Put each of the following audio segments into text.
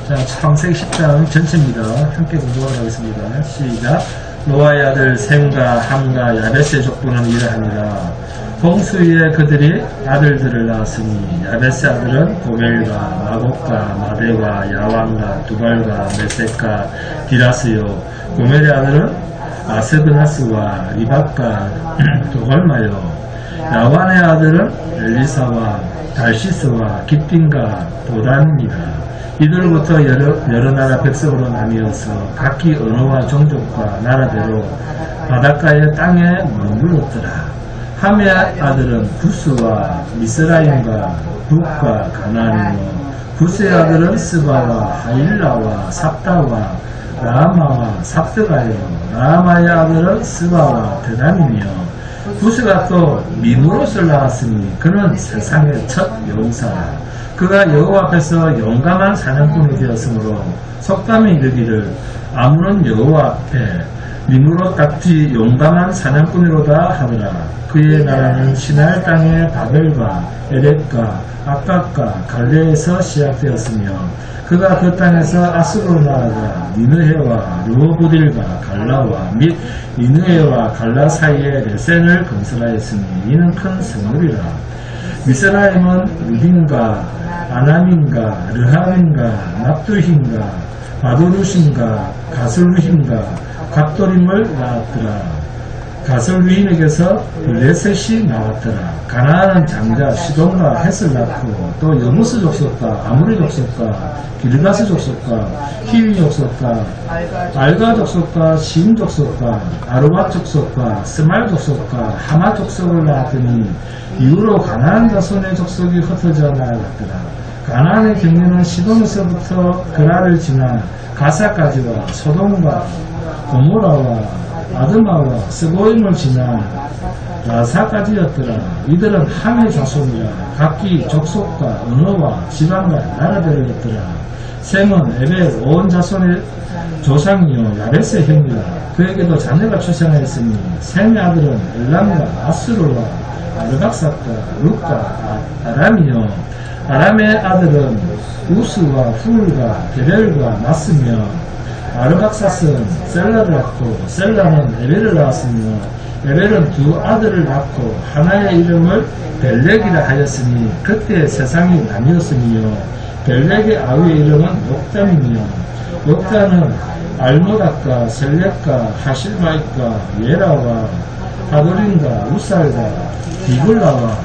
자, 창세기 10장 전체입니다. 함께 공부하도록 하겠습니다. 시작. 노아의 아들 셈과 함과 야베스의 족보는 이러하니라. 홍수위에 그들이 아들들을 낳았으니 야베스의 아들은 고멜과 마곡과 마대와 야왕과 두발과 메섹과 디라스요. 고멜의 아들은 아스그나스와 리박과 도갈마요. 야완의 아들은 엘리사와 달시스와 깃빈과 도단입니다. 이들부터 여러 나라 백성으로 나뉘어서 각기 언어와 종족과 나라대로 바닷가의 땅에 머물렀더라. 함의 아들은 구스와 미스라임과 북과 가나안이며 구스의 아들은 스바와 하일라와 삽다와 라마와 삽드가요. 라마의 아들은 스바와 데단이며 구스가 또 미므롯을 낳았으니 그는 세상의 첫 용사라. 그가 여호와 앞에서 용감한 사냥꾼이 되었으므로 속담에 이르기를 아무는 여호와 앞에 미므롯 같이 용감한 사냥꾼이로다 하더라. 그의 나라는 시날 땅의 바벨과 에렉과 아깝과 갈레에서 시작되었으며 그가 그 땅에서 아스로 나아가 니느헤와 르호보딜과 갈라와 및 니느헤와 갈라 사이에 레센을 건설하였으니 이는 큰 성읍이라. 미스라임은 루딘과 아나민과 르하민과 납두힘과 바도루신과 가슬루힘과 갑도림을 낳았더라. 가슬루힘에게서 블레셋이 나왔더라. 가나안은 장자 시돈과 헷을 낳고 또 여무스 족속과 아무리 족속과 기르가스 족속과 히위 족속과 알가 족속과 심 족속과 아르바 족속과 스말 족속과 하마 족속을 낳았더니 이후로 가나안 자손의 족속이 흩어져 나아갔더라. 가나안의 경계는 시돈에서부터 그라를 지나 가사까지와 소돔과 고모라와 아드마와 스보임을 지나 라사까지였더라. 이들은 함의 자손이라 각기 족속과 언어와 지방과 나라들이었더라. 셈은 에벨 온 자손의 조상이요 야베스의 형이라. 그에게도 자녀가 출생하였으니 셈의 아들은 엘람과 아스루와 아르박삭과 룻과 아람이요. 아람의 아들은 우스와 훌과 게렐과 마스며 아르박사스는 셀라를 낳고 셀라는 에벨을 낳았으며 에벨은 두 아들을 낳고 하나의 이름을 벨렉이라 하였으니 그때 세상이 나뉘었으며 벨렉의 아우의 이름은 욕단이며 욕단은 알모닥과 셀렉과 하실바익과 예라와 하도린과 우살과 디블라와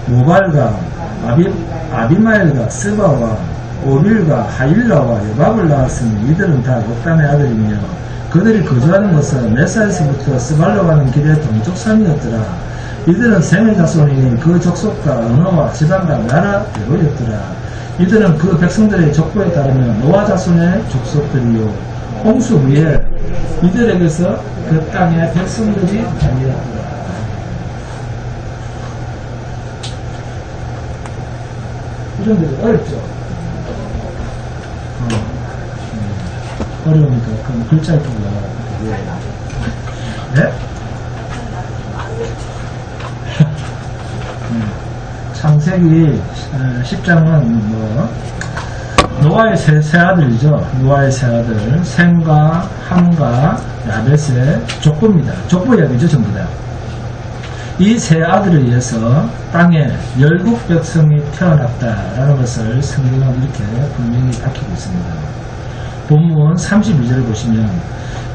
모발과 아비마엘과 스바와 오빌과 하일라와 여밥을 낳았으니 이들은 다 욕단의 아들이며 그들이 거주하는 것은 메사에서부터 스발로 가는 길의 동족산이었더라. 이들은 셈의 자손이니 그 족속과 언어와 지방과 나라대로였더라. 이들은 그 백성들의 족보에 따르면 노아 자손의 족속들이요 홍수 후에 이들에게서 그 땅의 백성들이 나뉘었더라. 이런 데도 어렵죠? 어려우니까 그럼 글자 읽기가 네? 창세기 10장은 노아의 세 아들이죠. 노아의 세 아들 셈과 함과 야벳의 족보입니다. 족보 이야기죠. 전부 다. 이 세 아들에 의해서 땅에 열국 백성이 태어났다라는 것을 성경은 이렇게 분명히 밝히고 있습니다. 본문 32절을 보시면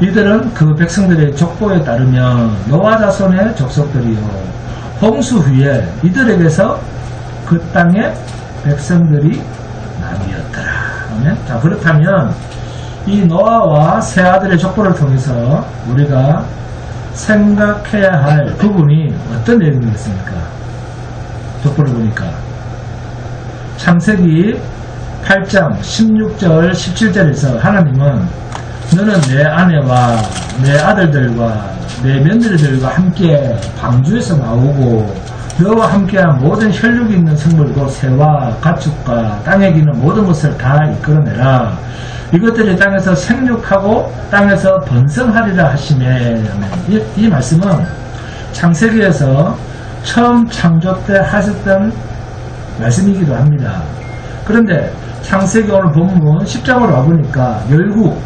이들은 그 백성들의 족보에 따르면 노아 자손의 족속들이요 홍수 후에 이들에게서 그 땅의 백성들이 나뉘었더라. 자, 그렇다면 이 노아와 세 아들의 족보를 통해서 우리가 생각해야 할 부분이 어떤 내용이겠습니까? 족보를 보니까 창세기 8장 16절 17절에서 하나님은 너는 내 아내와 내 아들들과 내 며느리들과 함께 방주에서 나오고 너와 함께한 모든 혈육이 있는 생물 곧 새와 가축과 땅에 기는 모든 것을 다 이끌어내라. 이것들이 땅에서 생육하고 땅에서 번성하리라 하시매. 이 말씀은 창세기에서 처음 창조 때 하셨던 말씀이기도 합니다. 그런데 창세기 오늘 본문 10장으로 와보니까 열국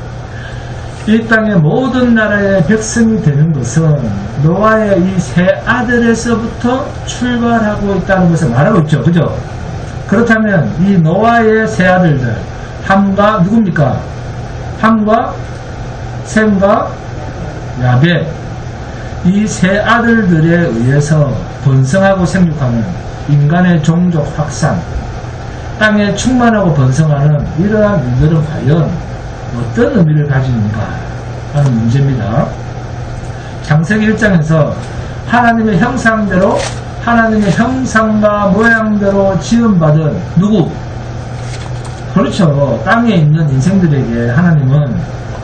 이 땅의 모든 나라의 백성이 되는 것은 노아의 이 세 아들에서부터 출발하고 있다는 것을 말하고 있죠. 그죠? 그렇다면 이 노아의 세 아들들 함과 누굽니까? 함과 셈과 야벳 이 세 아들들에 의해서 번성하고 생육하는 인간의 종족 확산 땅에 충만하고 번성하는 이러한 일들은 과연 어떤 의미를 가지는가 하는 문제입니다. 창세기 1장에서 하나님의 형상대로 하나님의 형상과 모양대로 지음받은 누구? 그렇죠. 땅에 있는 인생들에게 하나님은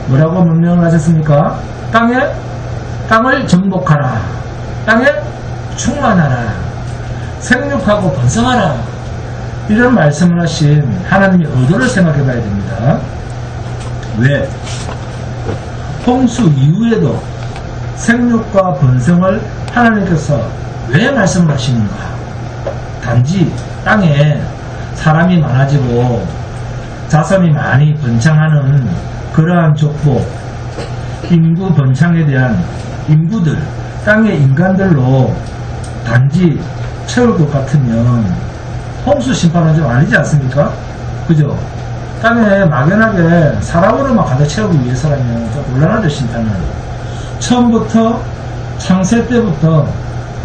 뭐라고 명령을 하셨습니까? 땅을 정복하라. 땅에 충만하라. 생육하고 번성하라. 이런 말씀을 하신 하나님의 의도를 생각해 봐야 됩니다. 왜? 홍수 이후에도 생육과 번성을 하나님께서 왜 말씀을 하시는가? 단지 땅에 사람이 많아지고 자손이 많이 번창하는 그러한 족보, 인구 번창에 대한 인구들, 땅의 인간들로 단지 채울 것 같으면 홍수 심판은 좀 아니지 않습니까? 그죠? 땅에 막연하게 사람으로만 가득 채우기 위해서라면 좀 곤란하죠, 심판은. 처음부터 창세 때부터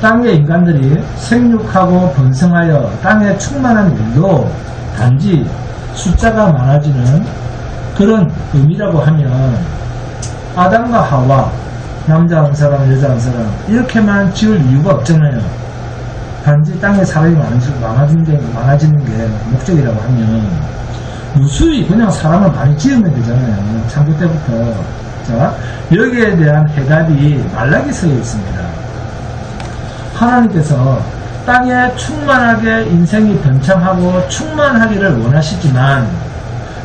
땅의 인간들이 생육하고 번성하여 땅에 충만한 일도 단지 숫자가 많아지는 그런 의미라고 하면 아담과 하와 남자 한 사람 여자 한 사람 이렇게만 지을 이유가 없잖아요. 단지 땅에 사람이 많아지는 게 목적이라고 하면 무수히 그냥 사람을 많이 지으면 되잖아요. 창조 때부터. 자, 여기에 대한 해답이 말라기서에 있습니다. 하나님께서 땅에 충만하게 인생이 번창하고 충만하기를 원하시지만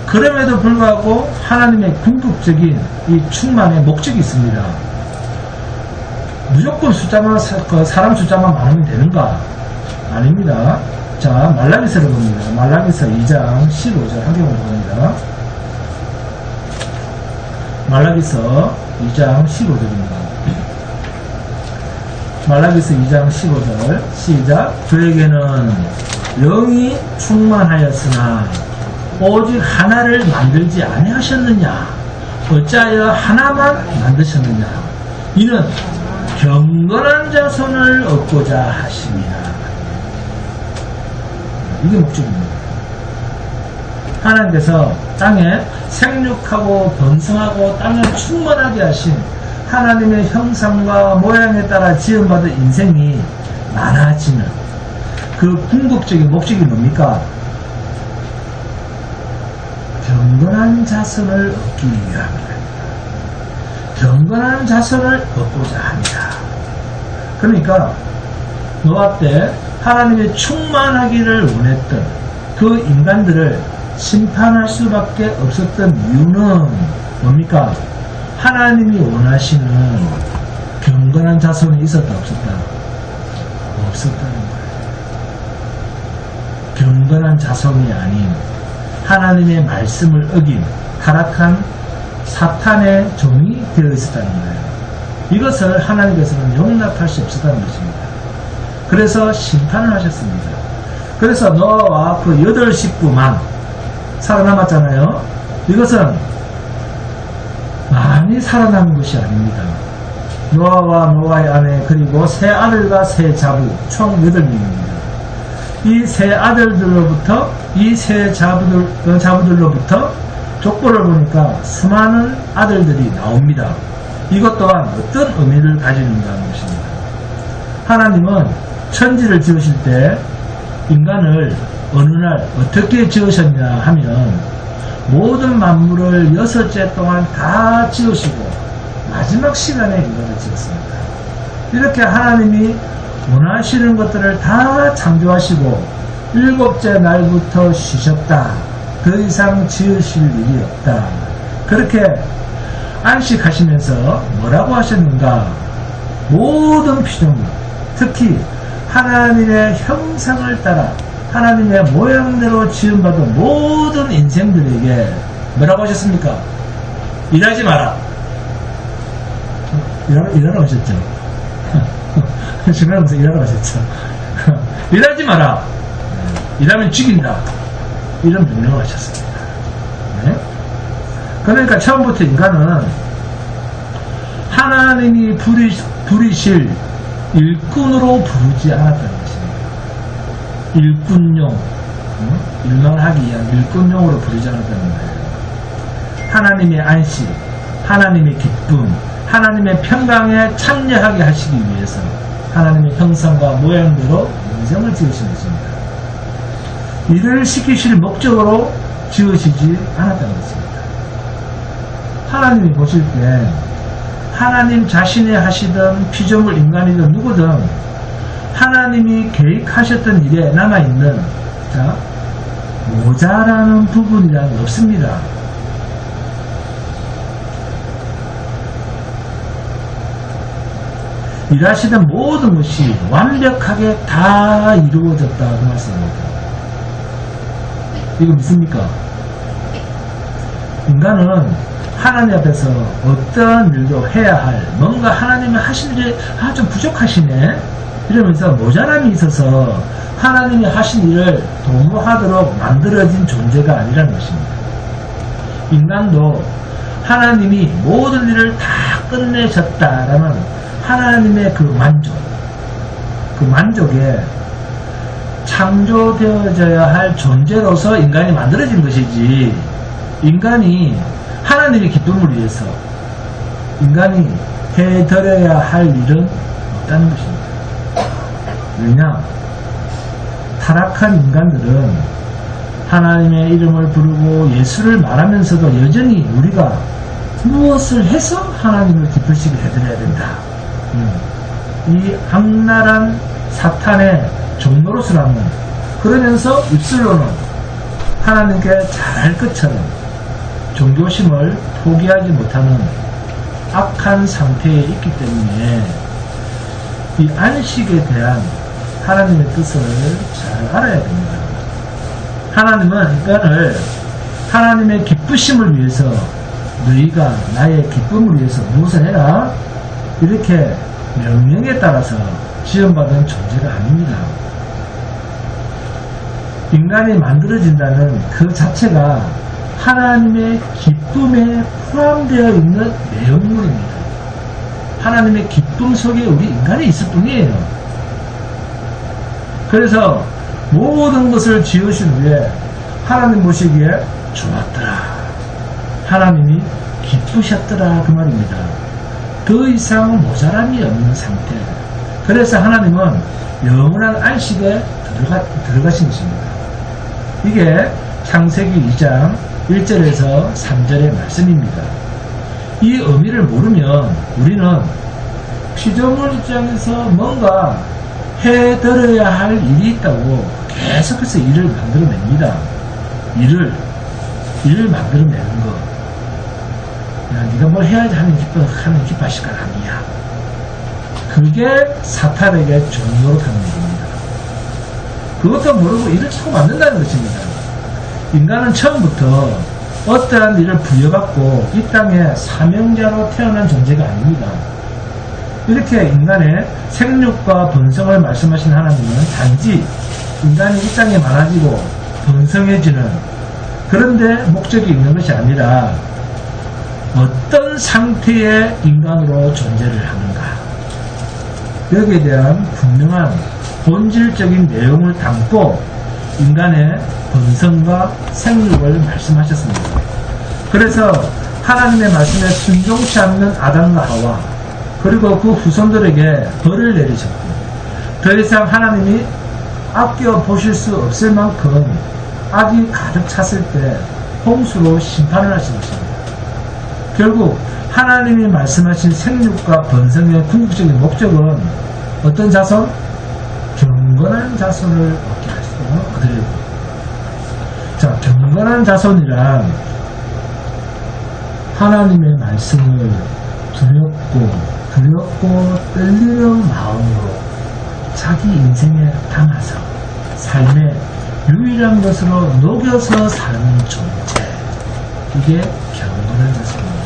그럼에도 불구하고 하나님의 궁극적인 이 충만의 목적이 있습니다. 무조건 사람 숫자만 많으면 되는가? 아닙니다. 자, 말라기서를 봅니다. 말라기서 2장 15절 하경을 봅니다. 말라기서 2장 15절입니다. 말라기서 2장 15절 시작. 그에게는 영이 충만하였으나 오직 하나를 만들지 아니하셨느냐? 어찌하여 하나만 만드셨느냐? 이는 경건한 자손을 얻고자 하심이라. 이게 목적입니다. 하나님께서 땅에 생육하고 번성하고 땅을 충만하게 하신 하나님의 형상과 모양에 따라 지음받은 인생이 많아지는 그 궁극적인 목적이 뭡니까? 경건한 자손을 얻기 위함이다. 경건한 자손을 얻고자 합니다. 그러니까 노아 때 하나님의 충만하기를 원했던 그 인간들을 심판할 수밖에 없었던 이유는 뭡니까? 하나님이 원하시는 경건한 자손이 있었다 없었다? 없었다는 거예요. 경건한 자손이 아닌 하나님의 말씀을 어긴 타락한 사탄의 종이 되어 있었다는 거예요. 이것을 하나님께서는 용납할 수 없었다는 것입니다. 그래서 심판을 하셨습니다. 그래서 노아와 그 8식구만 살아남았잖아요. 이것은 많이 살아남은 것이 아닙니다. 노아와 노아의 아내 그리고 세 아들과 세 자부 총 8명입니다. 이 세 아들들로부터 이 세 자부들로부터 족보를 보니까 수많은 아들들이 나옵니다. 이것 또한 어떤 의미를 가지는가 하는 것입니다. 하나님은 천지를 지으실 때 인간을 어느 날 어떻게 지으셨냐 하면 모든 만물을 6째 동안 다 지으시고 마지막 시간에 인간을 지었습니다. 이렇게 하나님이 원하시는 것들을 다 창조하시고 7째 날부터 쉬셨다. 더 이상 지으실 일이 없다. 그렇게 안식하시면서 뭐라고 하셨는가? 모든 피조물, 특히 하나님의 형상을 따라 하나님의 모양대로 지음받은 모든 인생들에게 뭐라고 하셨습니까? 일하지 마라. 일하러 오셨죠? 중간에서 일하러 오셨죠? 일하지 마라. 일하면 죽인다. 이런 명령을 하셨습니다. 네? 그러니까 처음부터 인간은 하나님이 부리실 일꾼으로 부르지 않았다는 것입니다. 일꾼용, 일만 하기 위한 일꾼용으로 부르지 않았다는 거예요. 하나님의 안식, 하나님의 기쁨, 하나님의 평강에 참여하게 하시기 위해서 하나님의 형상과 모양대로 인생을 지으신 것입니다. 일을 시키실 목적으로 지으시지 않았다는 것입니다. 하나님이 보실 때 하나님 자신이 하시던 피조물 인간이든 누구든 하나님이 계획하셨던 일에 남아있는 모자라는 부분이란 없습니다. 일하시던 모든 것이 완벽하게 다 이루어졌다 그 말씀입니다. 이거 믿습니까? 인간은 하나님 앞에서 어떠한 일도 해야 할 뭔가 하나님이 하신 일이 좀 부족하시네 이러면서 모자람이 있어서 하나님이 하신 일을 도모하도록 만들어진 존재가 아니라는 것입니다. 인간도 하나님이 모든 일을 다 끝내셨다라는 하나님의 그 만족에 창조되어져야 할 존재로서 인간이 만들어진 것이지, 인간이 하나님의 기쁨을 위해서 인간이 해드려야 할 일은 없다는 것입니다. 왜냐? 타락한 인간들은 하나님의 이름을 부르고 예수를 말하면서도 여전히 우리가 무엇을 해서 하나님을 기쁘시게 해드려야 된다. 이 악랄한 사탄의 종노릇을 하는, 그러면서 입술로는 하나님께 잘할 것처럼 종교심을 포기하지 못하는 악한 상태에 있기 때문에 이 안식에 대한 하나님의 뜻을 잘 알아야 됩니다. 하나님은 인간을 하나님의 기쁘심을 위해서, 너희가 나의 기쁨을 위해서 무엇을 해라, 이렇게 명령에 따라서 지원받은 존재가 아닙니다. 인간이 만들어진다는 그 자체가 하나님의 기쁨에 포함되어 있는 내용물입니다. 하나님의 기쁨 속에 우리 인간이 있을 뿐이에요. 그래서 모든 것을 지으신 후에 하나님 보시기에 좋았더라, 하나님이 기쁘셨더라, 그 말입니다. 더 이상 모자람이 없는 상태. 그래서 하나님은 영원한 안식에 들어가신 것입니다. 이게 창세기 2장 1절에서 3절의 말씀입니다. 이 의미를 모르면 우리는 피조물 입장에서 뭔가 해드려야 할 일이 있다고 계속해서 일을 만들어냅니다. 일을 만들어내는 거. 야, 네가 뭘 해야지 하는 기뻐하실 건 아니야. 그게 사탄에게 종노릇하는 일입니다. 그것도 모르고 일을 자꾸 만든다는 것입니다. 인간은 처음부터 어떠한 일을 부여받고 이 땅에 사명자로 태어난 존재가 아닙니다. 이렇게 인간의 생육과 번성을 말씀하신 하나님은 단지 인간이 이 땅에 많아지고 번성해지는 그런데 목적이 있는 것이 아니라 어떤 상태의 인간으로 존재를 하는가, 여기에 대한 분명한 본질적인 내용을 담고 인간의 번성과 생육을 말씀하셨습니다. 그래서 하나님의 말씀에 순종치 않는 아담과 하와, 그리고 그 후손들에게 벌을 내리셨고, 더 이상 하나님이 아껴 보실 수 없을 만큼 악이 가득 찼을 때 홍수로 심판을 하신 것입니다. 결국 하나님이 말씀하신 생육과 번성의 궁극적인 목적은 어떤 자손? 경건한 자손을 얻게 하시려고. 자, 경건한 자손이란 하나님의 말씀을 두렵고 떨리는 마음으로 자기 인생에 담아서 삶의 유일한 것으로 녹여서 사는 존재. 이게 경건한 자세입니다.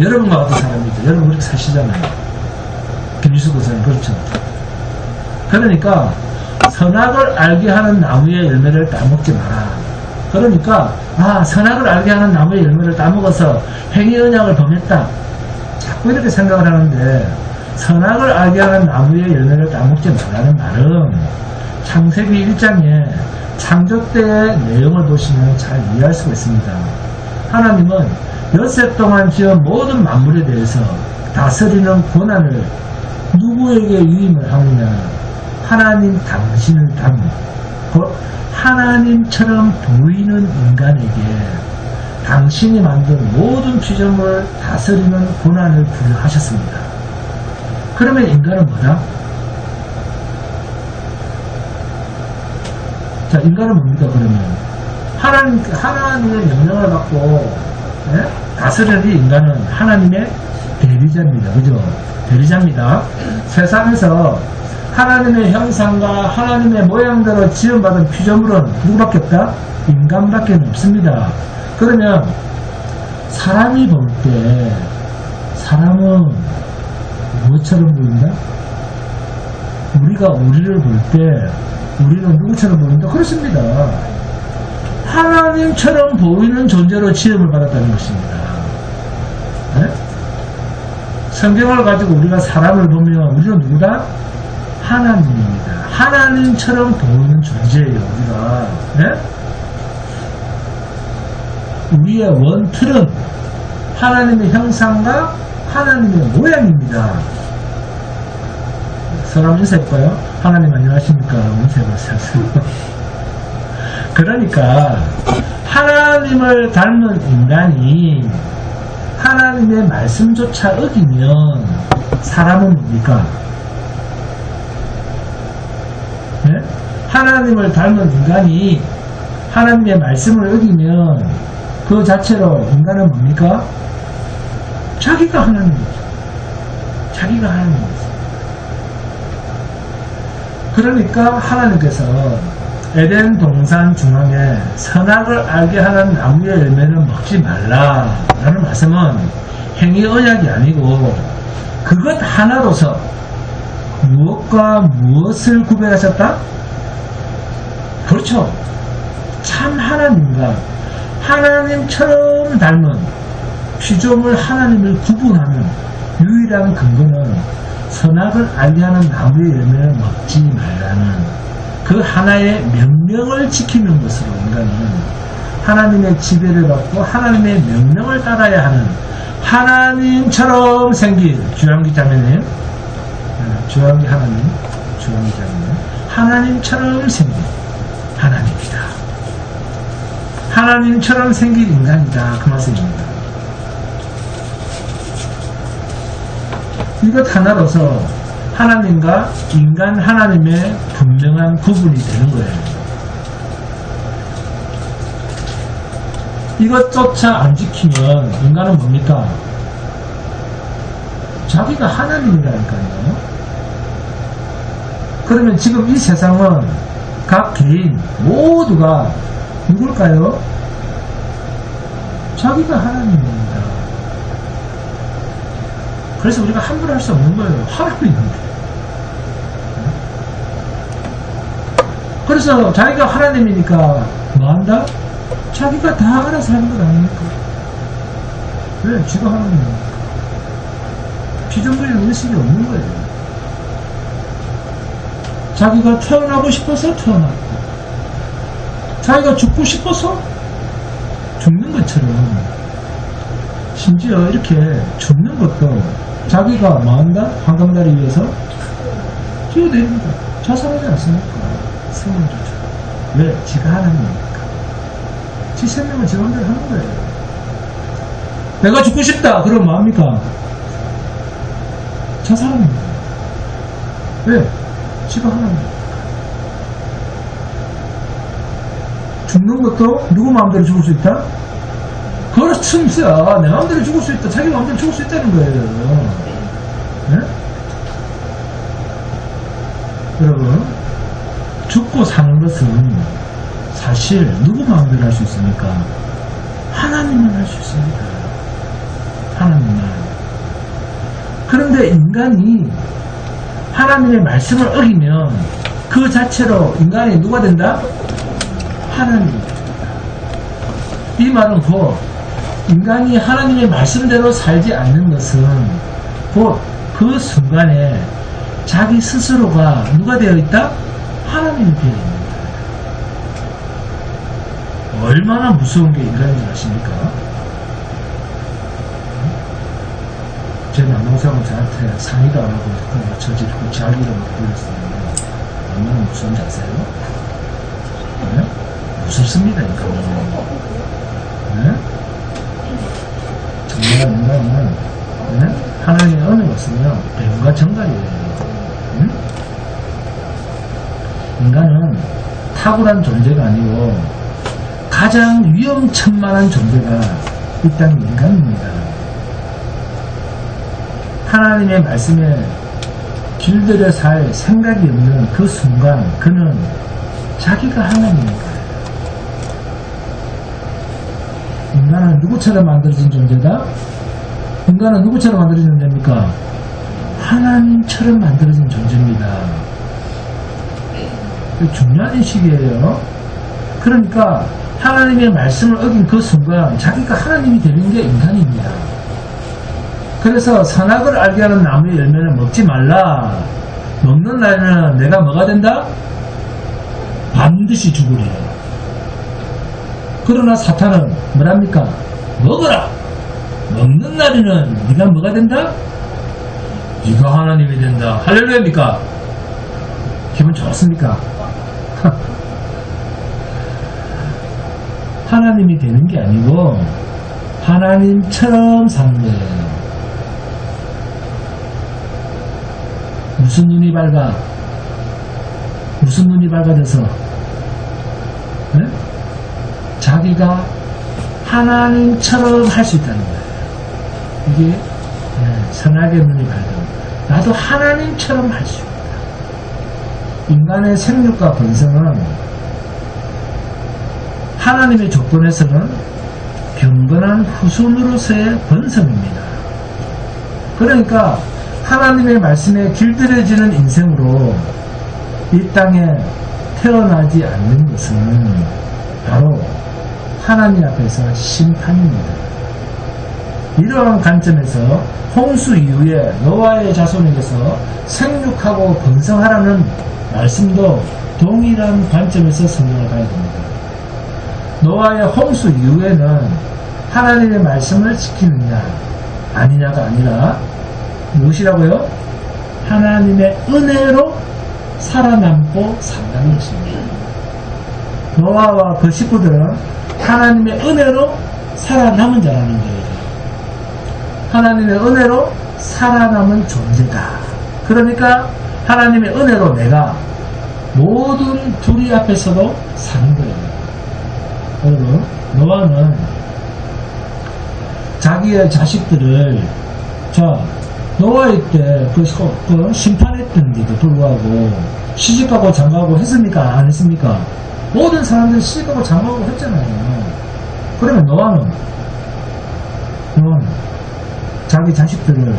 여러분과 같은 사람이죠. 여러분 그렇게 사시잖아요. 김유수 교수님 그렇죠. 그러니까 선악을 알게 하는 나무의 열매를 따먹지 마라. 그러니까 선악을 알게 하는 나무의 열매를 따먹어서 행위 언약을 범했다. 자꾸 이렇게 생각을 하는데 선악을 알게 하는 나무의 열매를 따먹지 말라는 말은 창세기 1장에 창조 때의 내용을 보시면 잘 이해할 수가 있습니다. 하나님은 엿새 동안 지은 모든 만물에 대해서 다스리는 권한을 누구에게 위임을 하느냐? 하나님 당신을 닮은 곧 하나님처럼 보이는 인간에게 당신이 만든 모든 피조물을 다스리는 권한을 부여하셨습니다. 그러면 인간은 뭐다? 자, 인간은 뭡니까, 그러면? 하나님의 명령을 받고, 다스리는 이 인간은 하나님의 대리자입니다. 그죠? 대리자입니다. 세상에서 하나님의 형상과 하나님의 모양대로 지음받은 피조물은 누구밖에 없다? 인간밖에 없습니다. 그러면, 사람이 볼 때, 사람은 무엇처럼 보인다? 우리가 우리를 볼 때, 우리는 누구처럼 보인다? 그렇습니다. 하나님처럼 보이는 존재로 지음을 받았다는 것입니다. 네? 성경을 가지고 우리가 사람을 보면 우리는 누구다? 하나님입니다. 하나님처럼 보이는 존재예요. 우리가. 네? 우리의 원틀은 하나님의 형상과 하나님의 모양입니다. 사람 인사해볼까요? 하나님 안녕하십니까? 인사해보세요. 그러니까 하나님을 닮은 인간이 하나님의 말씀조차 어기면 사람은 뭡니까? 네? 하나님을 닮은 인간이 하나님의 말씀을 어기면 그 자체로 인간은 뭡니까? 자기가 하나님이죠. 자기가 하나님이죠. 그러니까 하나님께서 에덴 동산 중앙에 선악을 알게 하는 나무의 열매는 먹지 말라 라는 말씀은 행위 언약이 아니고 그것 하나로서 무엇과 무엇을 구별하셨다? 그렇죠. 참 하나님과 하나님처럼 닮은 피조물 하나님을 구분하는 유일한 근거는 선악을 알게 하는 나무의 열매를 먹지 말라는 그 하나의 명령을 지키는 것으로 인간은 하나님의 지배를 받고 하나님의 명령을 따라야 하는 하나님처럼 생긴 주한기 자매님, 주한기 하나님, 주한기 자매님, 하나님처럼 생긴 하나님이다. 하나님처럼 생긴 인간이다. 그 말씀입니다. 이것 하나로서 하나님과 인간 하나님의 분명한 구분이 되는 거예요. 이것조차 안 지키면 인간은 뭡니까? 자기가 하나님이라니까요. 그러면 지금 이 세상은 각 개인 모두가 누굴까요? 자기가 하나님입니다. 그래서 우리가 함부로 할 수 없는 거예요. 하나님인데. 그래서 자기가 하나님이니까 뭐 한다? 자기가 다 알아서 하는 것 아닙니까? 왜? 지가 하나님이니까. 피조물의 의식이 없는 거예요. 자기가 태어나고 싶어서 태어났고 자기가 죽고 싶어서 죽는 것처럼 심지어 이렇게 죽는 것도 자기가 뭐 한다? 한강다리 위에서 뛰어내립니다. 자살하지 않습니까? 생명조차. 왜? 지가 하나님이니까. 지 생명을 지 마음대로 하는 거예요. 내가 죽고 싶다. 그럼 뭐합니까? 자살합니다. 왜? 지가 하나님이니까. 죽는 것도 누구 마음대로 죽을 수 있다? 그렇습니다. 내 마음대로 죽을 수 있다. 자기 마음대로 죽을 수 있다는 거예요. 네? 여러분, 죽고 사는 것은 사실 누구 마음대로 할 수 있습니까? 하나님만 할 수 있습니다. 하나님만. 그런데 인간이 하나님의 말씀을 어기면 그 자체로 인간이 누가 된다? 하나님이 된다. 이 말은 곧 인간이 하나님의 말씀대로 살지 않는 것은 곧 그 순간에 자기 스스로가 누가 되어 있다? 하나님이 되어 있는 거예요. 얼마나 무서운 게 인간인지 아십니까? 제 남동생은 저한테 상의도 안 하고 저지르고 자기 이름을 불렀었는데 얼마나 무서운지 아세요? 네? 무섭습니다, 인간은. 네? 정말 인간은 네? 하나님의 은혜가 없으면 배움과 정갈이에요. 응? 인간은 탁월한 존재가 아니고 가장 위험천만한 존재가 이 땅의 인간입니다. 하나님의 말씀에 길들여 살 생각이 없는 그 순간 그는 자기가 하나님인 거예요. 인간은 누구처럼 만들어진 존재다? 인간은 누구처럼 만들어진 존재입니까? 하나님처럼 만들어진 존재입니다. 중요한 인식이에요. 그러니까 하나님의 말씀을 어긴 그 순간 자기가 하나님이 되는 게 인간입니다. 그래서 선악을 알게 하는 나무의 열매는 먹지 말라. 먹는 날에는 내가 뭐가 된다? 반드시 죽으리라. 그러나 사탄은 뭐랍니까? 먹어라. 먹는 날에는 네가 뭐가 된다? 네가 하나님이 된다. 할렐루야입니까? 기분 좋습니까? 하나님이 되는 게 아니고 하나님처럼 사는 거예요. 무슨 눈이 밝아? 무슨 눈이 밝아져서? 네? 자기가 하나님처럼 할 수 있다는 거예요. 이게 선악의 눈이 밝은 나도 하나님처럼 할 수 있다. 인간의 생육과 번성은 하나님의 조건에서는 경건한 후손으로서의 번성입니다. 그러니까 하나님의 말씀에 길들여지는 인생으로 이 땅에 태어나지 않는 것은 바로 하나님 앞에서 심판입니다. 이러한 관점에서 홍수 이후에 노아의 자손에게서 생육하고 번성하라는 말씀도 동일한 관점에서 성경을 봐야 됩니다. 노아의 홍수 이후에는 하나님의 말씀을 지키느냐 아니냐가 아니라 무엇이라고요? 하나님의 은혜로 살아남고 산다는 것입니다. 노아와 그 식구들은 하나님의 은혜로 살아남은 자라는 거예요. 하나님의 은혜로 살아남은 존재다. 그러니까 하나님의 은혜로 내가 모든 불의 앞에서도 사는 거예요. 여러분, 노아는 자기의 자식들을 노아의 때 그 심판했던데도 불구하고 시집가고 장가가고 했습니까? 안 했습니까? 모든 사람들이 시집가고 장가가고 했잖아요. 그러면 노아는 자기 자식들을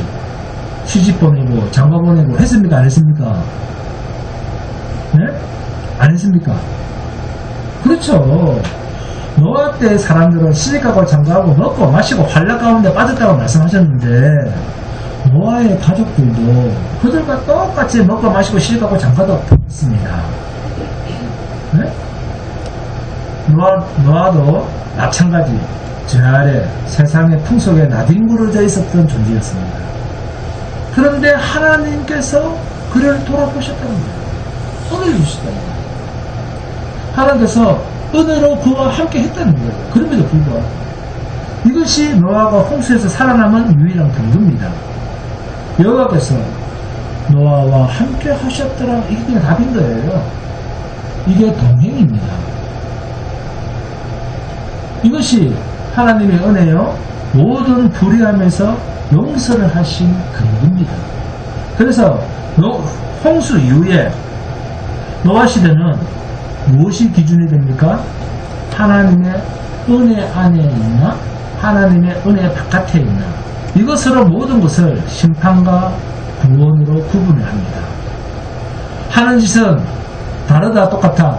시집 보내고 장가 보내고 했습니까? 안 했습니까? 네? 안 했습니까? 그렇죠. 노아 때 사람들은 시집가고 장가가고 먹고 마시고 환락 가운데 빠졌다고 말씀하셨는데 노아의 가족들도 그들과 똑같이 먹고 마시고 시집가고 장가도 했습니다. 네? 노아도 마찬가지 저 아래 세상의 풍속에 나뒹굴어져 있었던 존재였습니다. 그런데 하나님께서 그를 돌아보셨다는 거예요. 은혜를 주셨다는 거예요. 하나님께서 은혜로 그와 함께 했다는 거예요. 그럼에도 불구하고 이것이 노아가 홍수에서 살아남은 유일한 근거입니다. 여호와께서 노아와 함께 하셨더라. 이게 그냥 답인 거예요. 이게 동행입니다. 이것이 하나님의 은혜요 모든 불의함에서 용서를 하신 근거입니다. 그래서 홍수 이후에 노아 시대는 무엇이 기준이 됩니까? 하나님의 은혜 안에 있나? 하나님의 은혜 바깥에 있나? 이것으로 모든 것을 심판과 구원으로 구분을 합니다. 하는 짓은 다르다 똑같아?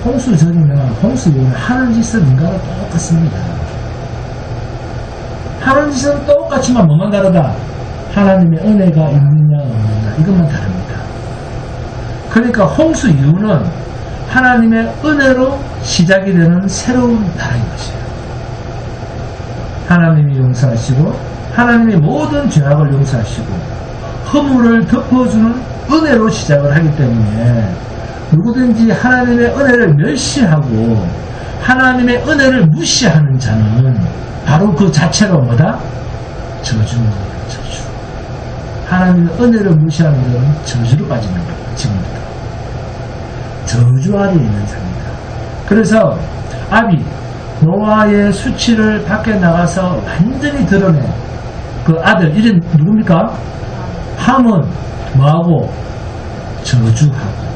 홍수전이나 홍수이후는 하는 짓은 인간과 똑같습니다. 하는 짓은 똑같지만 뭐만 다르다? 하나님의 은혜가 있느냐 없느냐 이것만 다릅니다. 그러니까 홍수 이후는 하나님의 은혜로 시작이 되는 새로운 나라인 것이에요. 하나님이 용서하시고 하나님이 모든 죄악을 용서하시고 허물을 덮어주는 은혜로 시작을 하기 때문에 누구든지 하나님의 은혜를 멸시하고 하나님의 은혜를 무시하는 자는 바로 그 자체로 뭐다? 저주입니다. 저주. 하나님의 은혜를 무시하는 자는 저주로 빠지는 거예요. 지금부터. 저주 아래에 있는 자입니다. 그래서 아비 노아의 수치를 밖에 나가서 완전히 드러낸 그 아들 이름 누굽니까? 함은 뭐하고? 저주하고.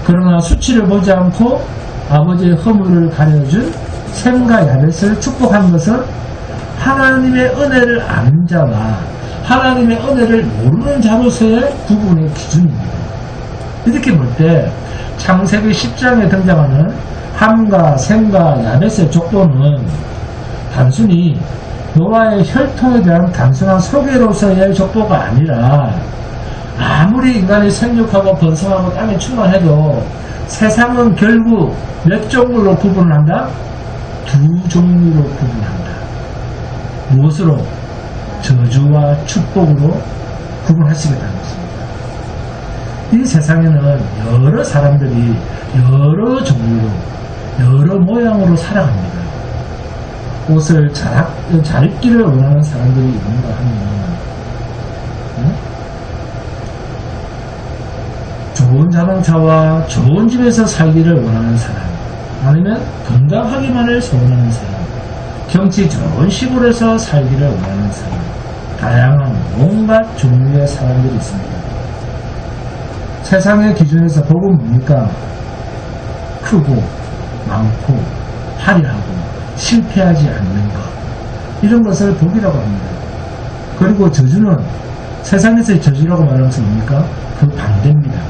그러나 수치를 보지 않고 아버지의 허물을 가려준 셈과 야벳을 축복한 것은 하나님의 은혜를 아는 자와 하나님의 은혜를 모르는 자로서의 구분의 기준입니다. 이렇게 볼 때 창세기 10장에 등장하는 함과 셈과 야벳의 족보는 단순히 노아의 혈통에 대한 단순한 소개로서의 족보가 아니라 아무리 인간이 생육하고 번성하고 땅에 충만해도 세상은 결국 몇 종류로 구분을 한다? 두 종류로 구분한다. 무엇으로? 저주와 축복으로 구분하시겠다는 것입니다. 이 세상에는 여러 사람들이 여러 종류로 여러 모양으로 살아갑니다. 옷을 잘 입기를 원하는 사람들이 있는가 하면 좋은 자동차와 좋은 집에서 살기를 원하는 사람, 아니면 건강하기만을 소원하는 사람, 경치 좋은 시골에서 살기를 원하는 사람, 다양한 온갖 종류의 사람들이 있습니다. 세상의 기준에서 복은 뭡니까? 크고 많고 화려하고 실패하지 않는 것, 이런 것을 복이라고 합니다. 그리고 저주는 세상에서의 저주라고 말하면 뭡니까? 그 반대입니다.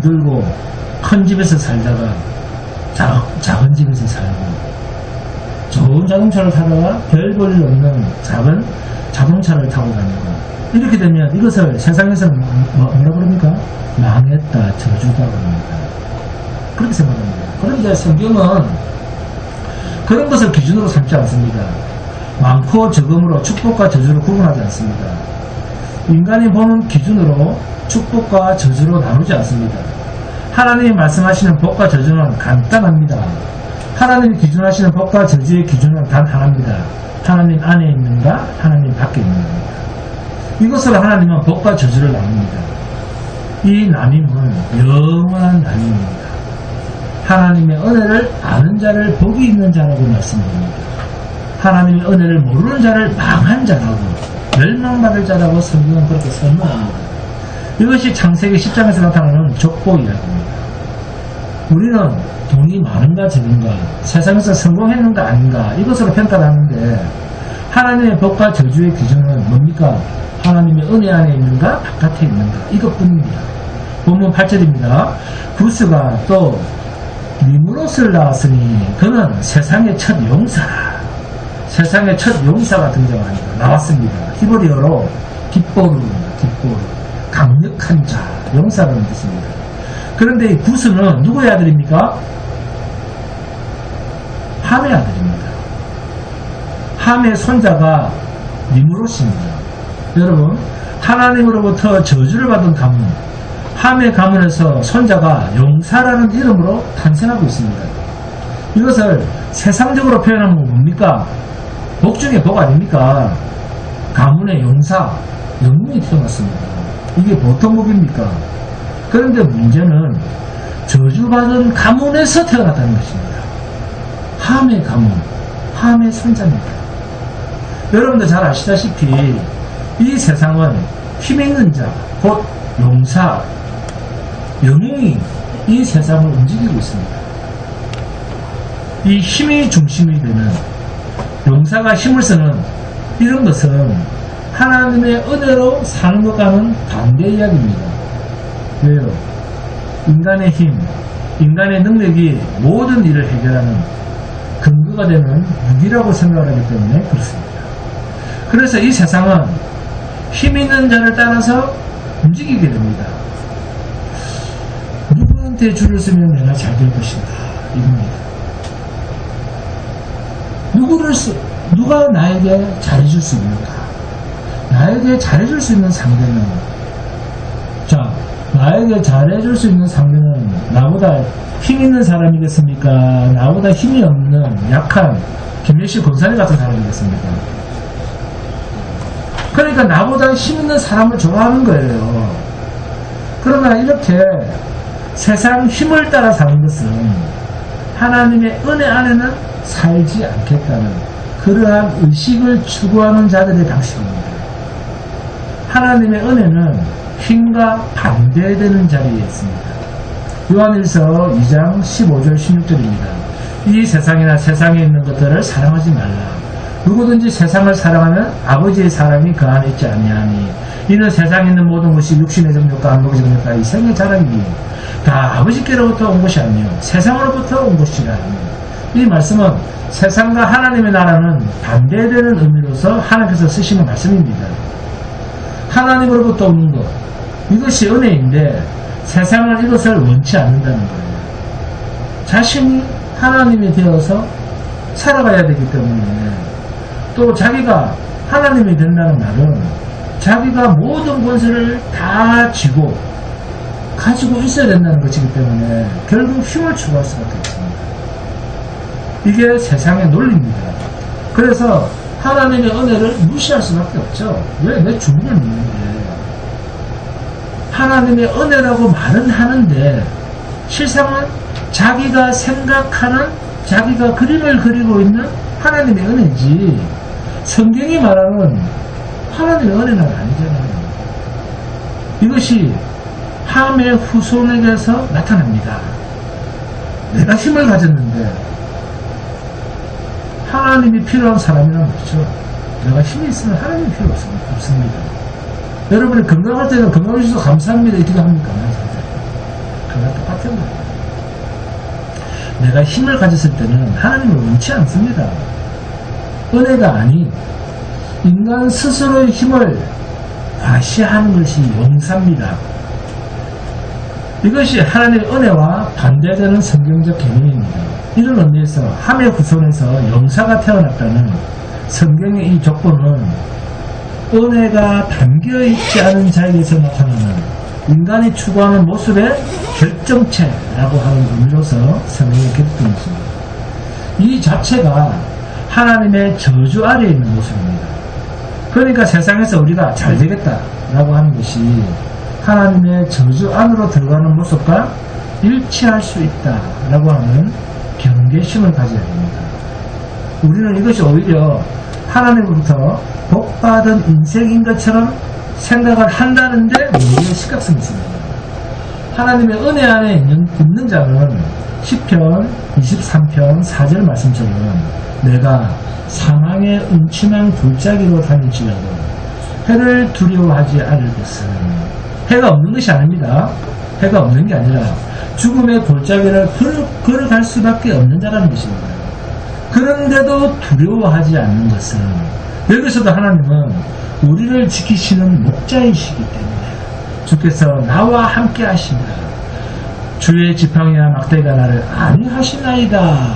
들고 큰 집에서 살다가 작은 집에서 살고 좋은 자동차를 타다가 별 볼 일 없는 작은 자동차를 타고 다니고 이렇게 되면 이것을 세상에서는 뭐라 그럽니까? 망했다, 저주다 그럽니다. 그렇게 생각합니다. 그런데 성경은 그런 것을 기준으로 삼지 않습니다. 많고 적음으로 축복과 저주를 구분하지 않습니다. 인간이 보는 기준으로 축복과 저주로 나누지 않습니다. 하나님이 말씀하시는 복과 저주는 간단합니다. 하나님이 기준하시는 복과 저주의 기준은 단 하나입니다. 하나님 안에 있는가, 하나님 밖에 있는가. 이것으로 하나님은 복과 저주를 나눕니다. 이 나눔은 영원한 나눔입니다. 하나님의 은혜를 아는 자를 복이 있는 자라고 말씀드립니다. 하나님의 은혜를 모르는 자를 망한 자라고, 멸망받을 자라고 성경은 그렇게 설명합니다. 이것이 창세기 10장에서 나타나는 족보 이야기입니다. 우리는 돈이 많은가 적은가, 세상에서 성공했는가 아닌가, 이것으로 평가를 하는데 하나님의 복과 저주의 기준은 뭡니까? 하나님의 은혜 안에 있는가, 바깥에 있는가, 이것뿐입니다. 본문 8절입니다. 구스가 또 니므롯을 낳았으니 그는 세상의 첫 용사라. 세상의 첫 용사가 등장합니다. 나왔습니다. 히브리어로 깃보르입니다. 깃보르. 강력한 자, 용사라는 뜻입니다. 그런데 이 구스는 누구의 아들입니까? 함의 아들입니다. 함의 손자가 니므롯입니다. 여러분, 하나님으로부터 저주를 받은 가문, 함의 가문에서 손자가 용사라는 이름으로 탄생하고 있습니다. 이것을 세상적으로 표현하는 건 뭡니까? 복 중에 복 아닙니까? 가문의 용사, 영웅이 태어났습니다. 이게 보통 복입니까? 그런데 문제는 저주받은 가문에서 태어났다는 것입니다. 함의 가문, 함의 손자입니다. 여러분들 잘 아시다시피 이 세상은 힘있는 자, 곧 용사, 영웅이 이 세상을 움직이고 있습니다. 이 힘이 중심이 되는 용사가 힘을 쓰는 이런 것은 하나님의 은혜로 사는 것과는 반대 이야기입니다. 왜요? 인간의 힘, 인간의 능력이 모든 일을 해결하는 근거가 되는 무기라고 생각하기 때문에 그렇습니다. 그래서 이 세상은 힘 있는 자를 따라서 움직이게 됩니다. 누구한테 줄을 쓰면 내가 잘 될 것인가 이겁니다. 누가 나에게 잘해줄 수 있는가? 나에게 잘해줄 수 있는 상대는, 나에게 잘해줄 수 있는 상대는 나보다 힘 있는 사람이겠습니까? 나보다 힘이 없는 약한 김예시 권사님 같은 사람이겠습니까? 그러니까 나보다 힘 있는 사람을 좋아하는 거예요. 그러나 이렇게 세상 힘을 따라 사는 것은 하나님의 은혜 안에는 살지 않겠다는 그러한 의식을 추구하는 자들의 방식입니다. 하나님의 은혜는 힘과 반대되는 자리에 있습니다. 요한일서 2장 15절 16절입니다. 이 세상이나 세상에 있는 것들을 사랑하지 말라. 누구든지 세상을 사랑하면 아버지의 사랑이 그 안에 있지 아니하니 이는 세상에 있는 모든 것이 육신의 정욕과 안목의 정욕과 이 생의 자랑이니 다 아버지께로부터 온 것이 아니요 세상으로부터 온 것이라. 이 말씀은 세상과 하나님의 나라는 반대되는 의미로서 하나님께서 쓰시는 말씀입니다. 하나님으로부터 오는 것, 이것이 은혜인데 세상은 이것을 원치 않는다는 거예요. 자신이 하나님이 되어서 살아가야 되기 때문에, 또 자기가 하나님이 된다는 말은 자기가 모든 권세를 다 쥐고 가지고 있어야 된다는 것이기 때문에 결국 힘을 추구할 수밖에 없습니다. 이게 세상의 논리입니다. 그래서 하나님의 은혜를 무시할 수밖에 없죠. 왜? 내 주님을 믿는데. 하나님의 은혜라고 말은 하는데 실상은 자기가 생각하는, 자기가 그림을 그리고 있는 하나님의 은혜지, 성경이 말하는 하나님의 은혜는 아니잖아요. 이것이 함의 후손에게서 나타납니다. 내가 힘을 가졌는데 하나님이 필요한 사람이란 말이죠. 내가 힘이 있으면 하나님이 필요 없습니다. 여러분이 건강할 때는 건강해 주셔서 감사합니다 이렇게 합니까? 그거랑 똑같은 거예요. 내가 힘을 가졌을 때는 하나님을 원치 않습니다. 은혜가 아닌 인간 스스로의 힘을 과시하는 것이 용사입니다. 이것이 하나님의 은혜와 반대되는 성경적 개념입니다. 이런 의미에서 함의 후손에서 용사가 태어났다는 성경의 이 조건은 은혜가 담겨있지 않은 자에게서 나타나는 인간이 추구하는 모습의 결정체라고 하는 의미로서 성경에 기록되어 있습니다. 이 자체가 하나님의 저주 아래에 있는 모습입니다. 그러니까 세상에서 우리가 잘 되겠다라고 하는 것이 하나님의 저주 안으로 들어가는 모습과 일치할 수 있다라고 하는 경계심을 가져야 됩니다. 우리는 이것이 오히려 하나님으로부터 복받은 인생인 것처럼 생각을 한다는데 오히려 시각성이 있습니다. 하나님의 은혜 안에 있는 자는 시편 23편 4절 말씀처럼 내가 사망의 음침한 골짜기로 다닐지라도 해를 두려워하지 않을 것은, 해가 없는 것이 아닙니다. 해가 없는 게 아니라 죽음의 골짜기를 걸어갈 수밖에 없는 자라는 것입니다. 그런데도 두려워하지 않는 것은, 여기서도 하나님은 우리를 지키시는 목자이시기 때문에 주께서 나와 함께 하시니라. 주의 지팡이와 막대기가 나를 안위하시나이다.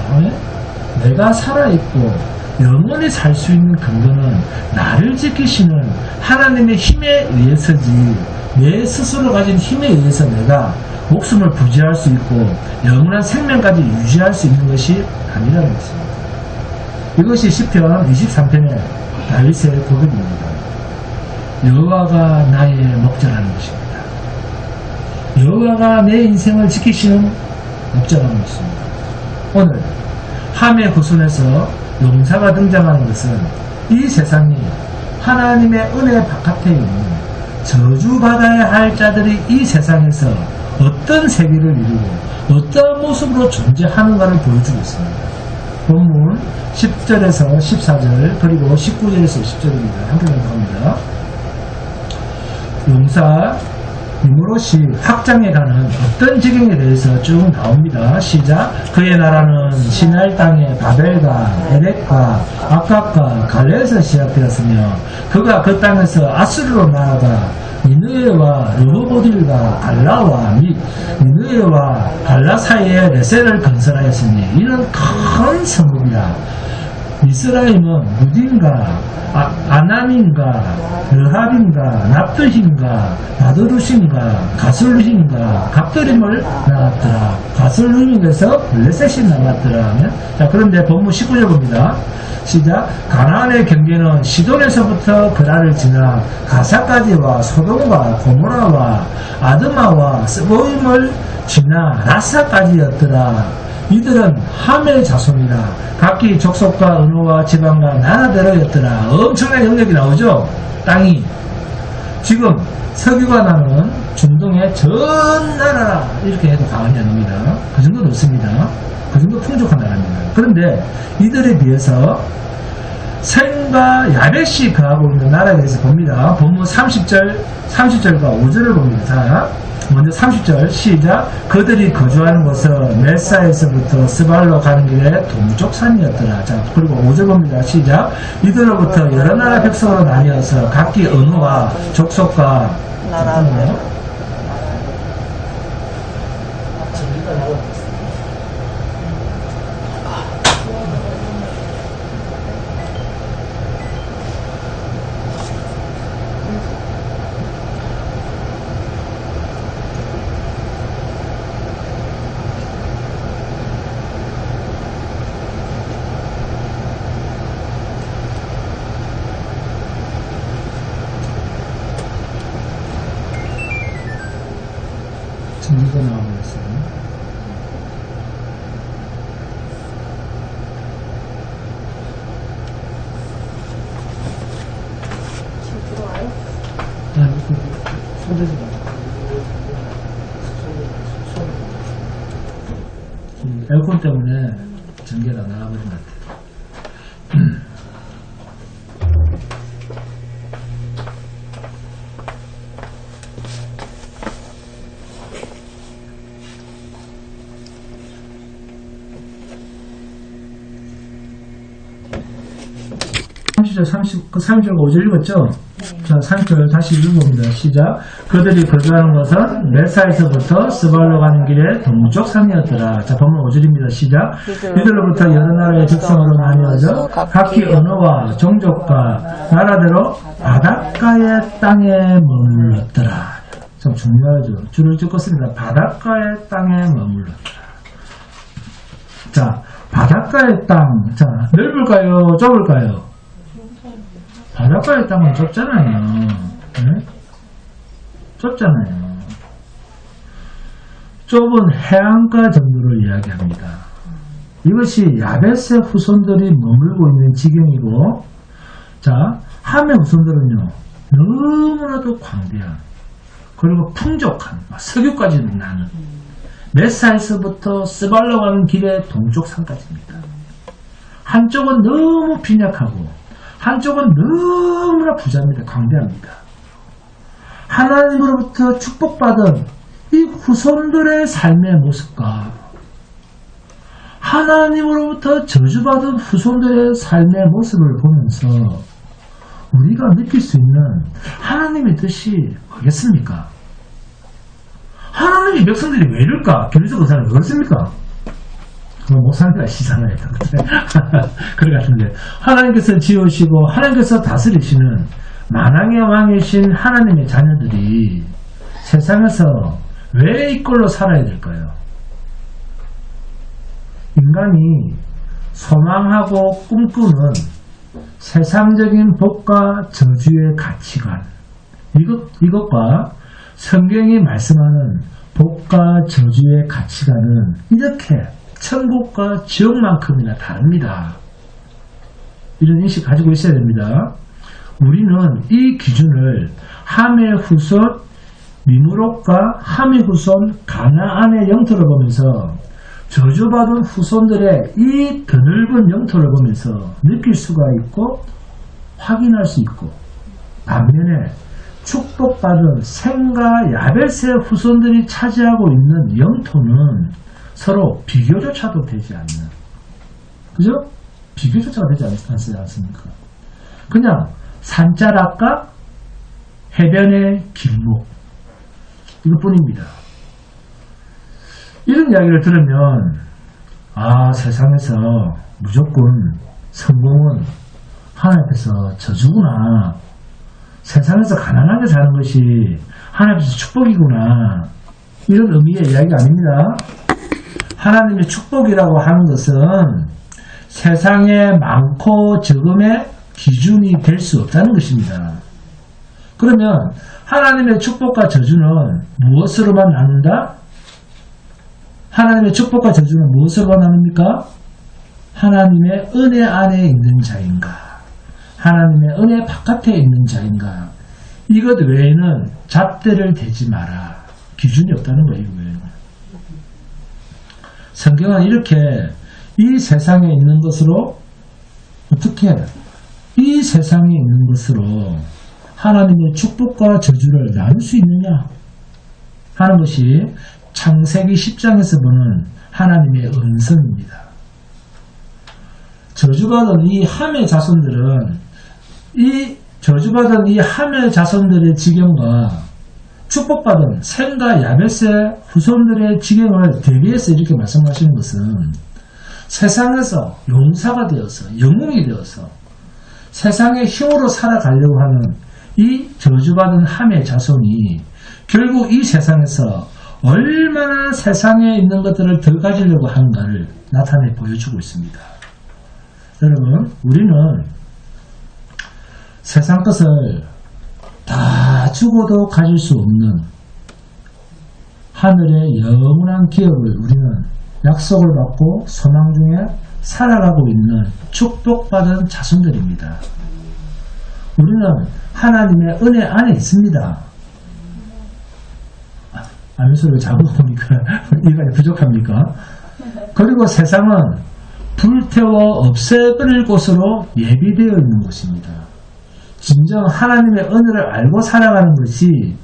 내가 살아있고 영원히 살 수 있는 근거는 나를 지키시는 하나님의 힘에 의해서지, 내 스스로 가진 힘에 의해서 내가 목숨을 부지할 수 있고 영원한 생명까지 유지할 수 있는 것이 아니라는 것입니다. 이것이 시편 23편의 다윗의 고백입니다. 여호와가 나의 목자라는 것입니다. 여호와가 내 인생을 지키시는 목자라는 것입니다. 오늘 함의 후손에서 용사가 등장하는 것은 이 세상이 하나님의 은혜 바깥에 있는 저주받아야 할 자들이 이 세상에서 어떤 세계를 이루고 어떤 모습으로 존재하는가를 보여주고 있습니다. 본문 10절에서 14절 그리고 19절에서 10절입니다. 함께 읽어봅니다. 용사 니무롯이 확장해 가는 어떤 지경에 대해서 쭉 나옵니다. 시작. 그의 나라는 시나이 땅의 바벨과 에렉과 아깝과 갈레에서 시작되었으며 그가 그 땅에서 아수르로 나아가 니느웨와 르호보딜과 갈라와 및 니느웨와 갈라 사이에 레셀을 건설하였으니 이는 큰 성읍이라. 미스라임은 무딘과 아나민과 르합인과 납드힘과 바드루심과 가슬루힘과 갑드림을 낳았더라. 가슬루힘에서 블레셋이 나왔더라. 자, 그런데 본문 19절 봅니다. 시작. 가나안의 경계는 시돈에서부터 그라를 지나 가사까지와 소돔과 고모라와 아드마와 스보임을 지나 라사까지였더라. 이들은 함의 자손이라. 각기 족속과 언어와 지방과 나라대로였더라. 엄청난 영역이 나오죠. 땅이 지금 석유가 나는 중동의 전 나라라 이렇게 해도 과언이 아닙니다. 그 정도 높습니다. 그 정도 풍족한 나라입니다. 그런데 이들에 비해서 셈과 야벳이 거하고 있는 나라에 대해서 봅니다. 본문 30절과 5절을 봅니다. 자, 먼저 30절 시작. 그들이 거주하는 곳은 메사에서부터 스발로 가는 길에 동쪽 산이었더라. 자, 그리고 5절 봅니다. 시작. 이들로부터 여러 나라 백성으로 나뉘어서 각기 언어와 족속과 나라대로 정리가 나와버렸어요. 지금 들어와요? 아니, 손대지 마. 에어컨 때문에 전기가 나가버린 것 같아요. 그 30절 5절 읽었죠? 자, 30절 다시 읽어봅니다. 시작. 그들이 거주하는 것은 메사에서부터 스발로 가는 길에 동쪽 산이었더라. 자, 본문 5절입니다. 시작. 이들로부터 여러 나라의 백성으로 나뉘어져 각기 언어와 종족과 나라대로 바닷가의 땅에 머물렀더라. 참 중요하죠. 줄을 찍었습니다. 바닷가의 땅에 머물렀더라. 자, 바닷가의 땅. 자, 넓을까요? 좁을까요? 바닷가의 땅은 좁잖아요. 네? 좁잖아요. 좁은 해안가 정도를 이야기합니다. 이것이 야벳의 후손들이 머물고 있는 지경이고, 자, 함의 후손들은요, 너무나도 광대한, 그리고 풍족한, 석유까지도 나는, 메사에서부터 스발로 가는 길의 동쪽 산까지입니다. 한쪽은 너무 빈약하고, 한쪽은 너무나 부자입니다. 광대합니다. 하나님으로부터 축복받은 이 후손들의 삶의 모습과 하나님으로부터 저주받은 후손들의 삶의 모습을 보면서 우리가 느낄 수 있는 하나님의 뜻이 뭐겠습니까? 하나님의 백성들이 왜 이럴까? 교리적 의사는 왜 그렇습니까? 목사님이 아시잖아요. 그래 같은데 하나님께서 지으시고 하나님께서 다스리시는 만왕의 왕이신 하나님의 자녀들이 세상에서 왜 이 꼴로 살아야 될까요? 인간이 소망하고 꿈꾸는 세상적인 복과 저주의 가치관, 이것과 성경이 말씀하는 복과 저주의 가치관은 이렇게 천국과 지옥만큼이나 다릅니다. 이런 인식 가지고 있어야 됩니다. 우리는 이 기준을 함의 후손 니므롯과 함의 후손 가나안의 영토를 보면서 저주받은 후손들의 이 드넓은 영토를 보면서 느낄 수가 있고 확인할 수 있고, 반면에 축복받은 셈과 야벳의 후손들이 차지하고 있는 영토는 서로 비교조차도 되지 않는, 그죠? 비교조차가 되지 않지 않습니까? 그냥 산자락과 해변의 길목, 이것뿐입니다. 이런 이야기를 들으면 세상에서 무조건 성공은 하나님 앞에서 저주구나, 세상에서 가난하게 사는 것이 하나님 앞에서 축복이구나, 이런 의미의 이야기가 아닙니다. 하나님의 축복이라고 하는 것은 세상의 많고 적음의 기준이 될 수 없다는 것입니다. 그러면 하나님의 축복과 저주는 무엇으로만 나눈다? 하나님의 축복과 저주는 무엇으로만 나눕니까? 하나님의 은혜 안에 있는 자인가, 하나님의 은혜 바깥에 있는 자인가, 이것 외에는 잣대를 대지 마라, 기준이 없다는 거예요. 성경은 이렇게 이 세상에 있는 것으로, 어떻게 이 세상에 있는 것으로 하나님의 축복과 저주를 나눌 수 있느냐 하는 것이 창세기 10장에서 보는 하나님의 은선입니다. 저주받은 이 함의 자손들은 저주받은 이 함의 자손들의 지경과 축복받은 셈과 야벳의 후손들의 지경을 대비해서 이렇게 말씀하시는 것은 세상에서 용사가 되어서 영웅이 되어서 세상의 힘으로 살아가려고 하는 이 저주받은 함의 자손이 결국 이 세상에서 얼마나 세상에 있는 것들을 더 가지려고 하는가를 나타내 보여주고 있습니다. 여러분, 우리는 세상 것을 다 주고도 가질 수 없는 하늘의 영원한 기업을 우리는 약속을 받고 소망 중에 살아가고 있는 축복받은 자손들입니다. 우리는 하나님의 은혜 안에 있습니다. 아멘소리를 잘못 보니까 이해가 부족합니까? 그리고 세상은 불태워 없애버릴 곳으로 예비되어 있는 곳입니다. 진정 하나님의 은혜를 알고 살아가는 것이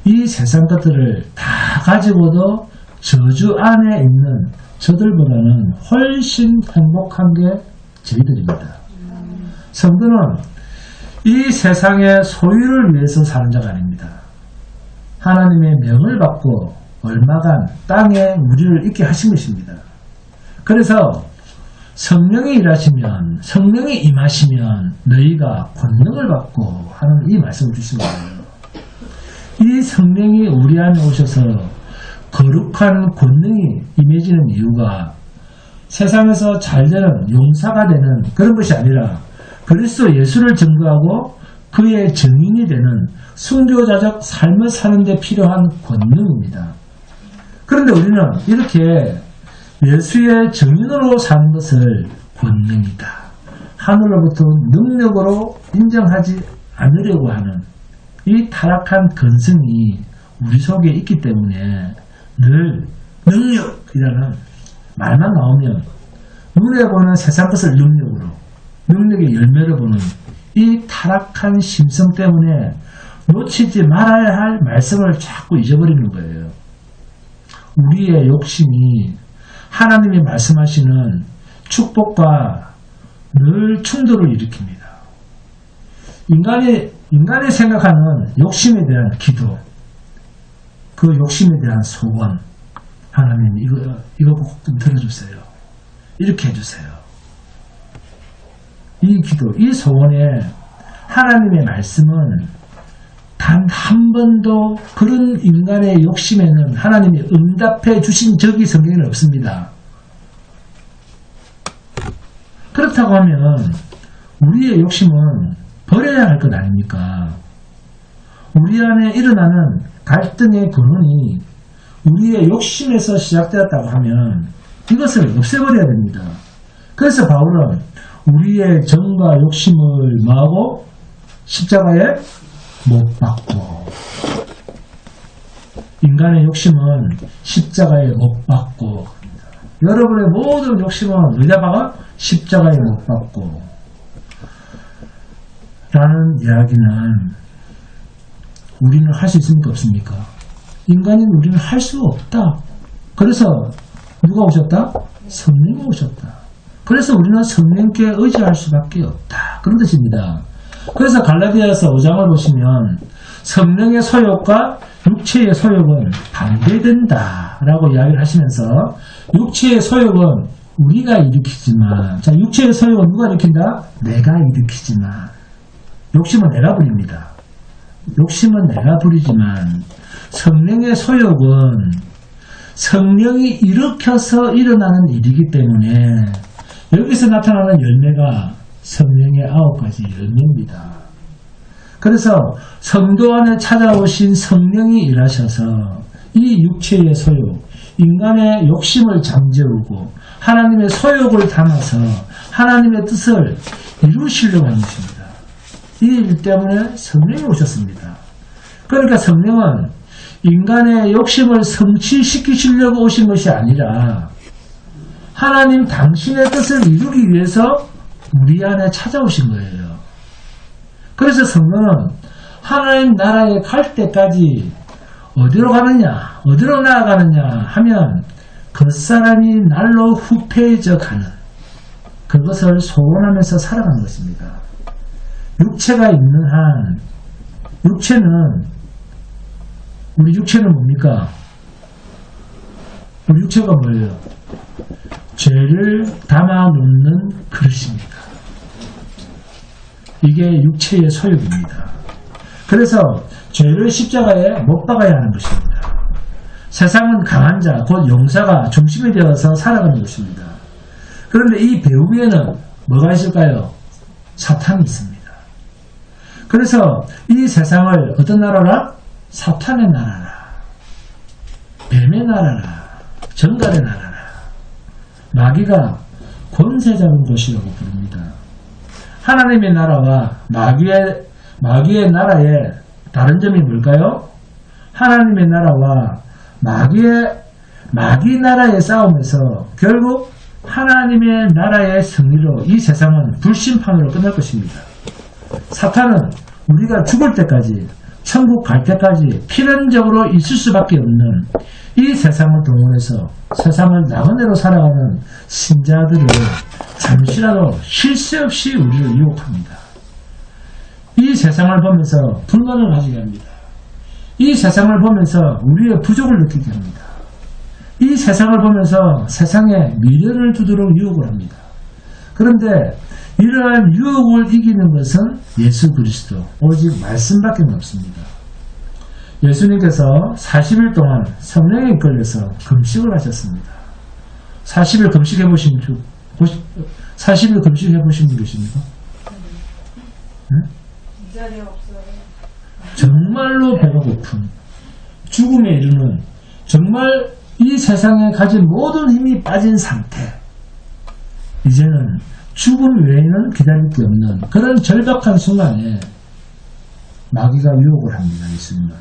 이 세상 것들을 다 가지고도 저주 안에 있는 저들보다는 훨씬 행복한 게 저희들입니다. 성도는 이 세상의 소유를 위해서 사는 자가 아닙니다. 하나님의 명을 받고 얼마간 땅에 우리를 있게 하신 것입니다. 그래서 성령이 일하시면, 성령이 임하시면 너희가 권능을 받고 하는 이 말씀을 주신 거예요. 이 성령이 우리 안에 오셔서 거룩한 권능이 임해지는 이유가 세상에서 잘되는 용사가 되는 그런 것이 아니라 그리스도 예수를 증거하고 그의 증인이 되는 순교자적 삶을 사는 데 필요한 권능입니다. 그런데 우리는 이렇게 예수의 증인으로 사는 것을 권능이다, 하늘로부터 능력으로 인정하지 않으려고 하는 이 타락한 근성이 우리 속에 있기 때문에 늘 능력이라는 말만 나오면 눈에 보는 세상 것을 능력으로, 능력의 열매를 보는 이 타락한 심성 때문에 놓치지 말아야 할 말씀을 자꾸 잊어버리는 거예요. 우리의 욕심이 하나님이 말씀하시는 축복과 늘 충돌을 일으킵니다. 인간이 생각하는 욕심에 대한 기도, 그 욕심에 대한 소원, 하나님 이거 꼭 좀 들어주세요, 이렇게 해주세요. 이 기도, 이 소원에 하나님의 말씀은 단 한 번도 그런 인간의 욕심에는 하나님이 응답해 주신 적이 성경에는 없습니다. 그렇다고 하면 우리의 욕심은 버려야 할 것 아닙니까? 우리 안에 일어나는 갈등의 근원이 우리의 욕심에서 시작되었다고 하면 이것을 없애버려야 됩니다. 그래서 바울은 우리의 정과 욕심을 뭐하고? 십자가에 못 박고. 인간의 욕심은 십자가에 못 박고. 여러분의 모든 욕심은 어디다 박아? 십자가에 못 박고. 라는 이야기는 우리는 할 수 있습니까? 없습니까? 인간인 우리는 할 수 없다. 그래서 누가 오셨다? 성령이 오셨다. 그래서 우리는 성령께 의지할 수밖에 없다. 그런 뜻입니다. 그래서 갈라디아서 5장을 보시면 성령의 소욕과 육체의 소욕은 반대된다 라고 이야기를 하시면서 육체의 소욕은 우리가 일으키지만, 자, 육체의 소욕은 누가 일으킨다? 내가 일으키지만, 욕심은 내가 부립니다. 욕심은 내가 부리지만 성령의 소욕은 성령이 일으켜서 일어나는 일이기 때문에 여기서 나타나는 열매가 성령의 9가지 열매입니다. 그래서 성도 안에 찾아오신 성령이 일하셔서 이 육체의 소욕, 인간의 욕심을 잠재우고 하나님의 소욕을 담아서 하나님의 뜻을 이루시려고 하는 것입니다. 이 일 때문에 성령이 오셨습니다. 그러니까 성령은 인간의 욕심을 성취시키시려고 오신 것이 아니라 하나님 당신의 뜻을 이루기 위해서 우리 안에 찾아오신 거예요. 그래서 성령은 하나님 나라에 갈 때까지 어디로 가느냐, 어디로 나아가느냐 하면 그 사람이 날로 후패해져 가는 그것을 소원하면서 살아가는 것입니다. 육체가 있는 한, 우리 육체는 뭡니까? 우리 육체가 뭐예요? 죄를 담아놓는 그릇입니다. 이게 육체의 소욕입니다. 그래서 죄를 십자가에 못 박아야 하는 것입니다. 세상은 강한 자, 곧 용사가 중심이 되어서 살아가는 것입니다. 그런데 이 배후에는 뭐가 있을까요? 사탄이 있습니다. 그래서 이 세상을 어떤 나라라? 사탄의 나라라, 뱀의 나라라, 정갈의 나라라, 마귀가 권세 잡은 곳이라고 부릅니다. 하나님의 나라와 마귀의 나라의 다른 점이 뭘까요? 하나님의 나라와 마귀 나라의 싸움에서 결국 하나님의 나라의 승리로 이 세상은 불심판으로 끝날 것입니다. 사탄은 우리가 죽을 때까지, 천국 갈 때까지 필연적으로 있을 수밖에 없는 이 세상을 동원해서 세상을 나그네로 살아가는 신자들을 잠시라도 쉴 새 없이 우리를 유혹합니다. 이 세상을 보면서 불만을 가지게 합니다. 이 세상을 보면서 우리의 부족을 느끼게 합니다. 이 세상을 보면서 세상에 미련을 두도록 유혹을 합니다. 그런데 이러한 유혹을 이기는 것은 예수 그리스도, 오직 말씀밖에 없습니다. 예수님께서 40일 동안 성령에 이끌려서 금식을 하셨습니다. 40일 금식해보신 분 계십니까? 네? 이 자리에 없어요. 정말로 배가 고픈, 죽음에 이르는, 정말 이 세상에 가진 모든 힘이 빠진 상태, 이제는 죽음 외에는 기다릴 게 없는 그런 절박한 순간에 마귀가 유혹을 합니다. 예수님을.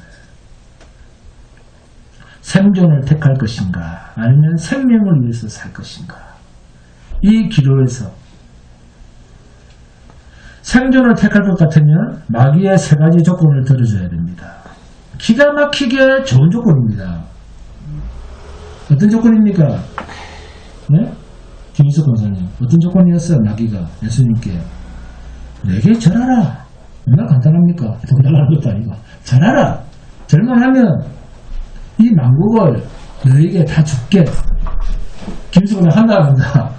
생존을 택할 것인가, 아니면 생명을 위해서 살 것인가. 이 기로에서 생존을 택할 것 같으면 마귀의 3가지 조건을 들어줘야 됩니다. 기가 막히게 좋은 조건입니다. 어떤 조건입니까? 네? 김희석 권사님, 어떤 조건이었어요? 마귀가 예수님께 내게 절하라. 얼마나 간단합니까? 돈 달라는 것도 아니고 절하라. 절만 하면 이 만국을 너에게 다 줄게. 김희석 권사님 한다 안 한다?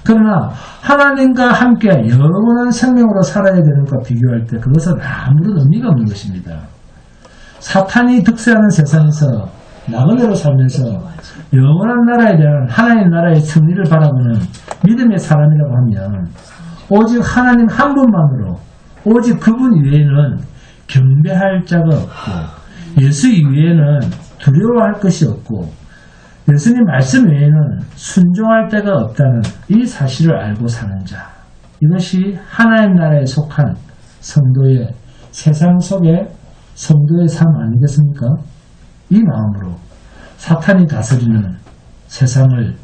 그러나 하나님과 함께 영원한 생명으로 살아야 되는 것과 비교할 때 그것은 아무런 의미가 없는 것입니다. 사탄이 득세하는 세상에서 나그네로 살면서 영원한 나라에 대한 하나님 나라의 승리를 바라보는 믿음의 사람이라고 하면 오직 하나님 한 분만으로, 오직 그분 이외에는 경배할 자가 없고 예수 이외에는 두려워할 것이 없고 예수님 말씀 외에는 순종할 데가 없다는 이 사실을 알고 사는 자, 이것이 하나님 나라에 속한 성도의 세상 속의 성도의 삶 아니겠습니까? 이 마음으로 사탄이 다스리는 세상을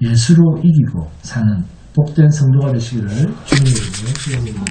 예수로 이기고 사는 복된 성도가 되시기를 주님의 이름으로 축원드립니다.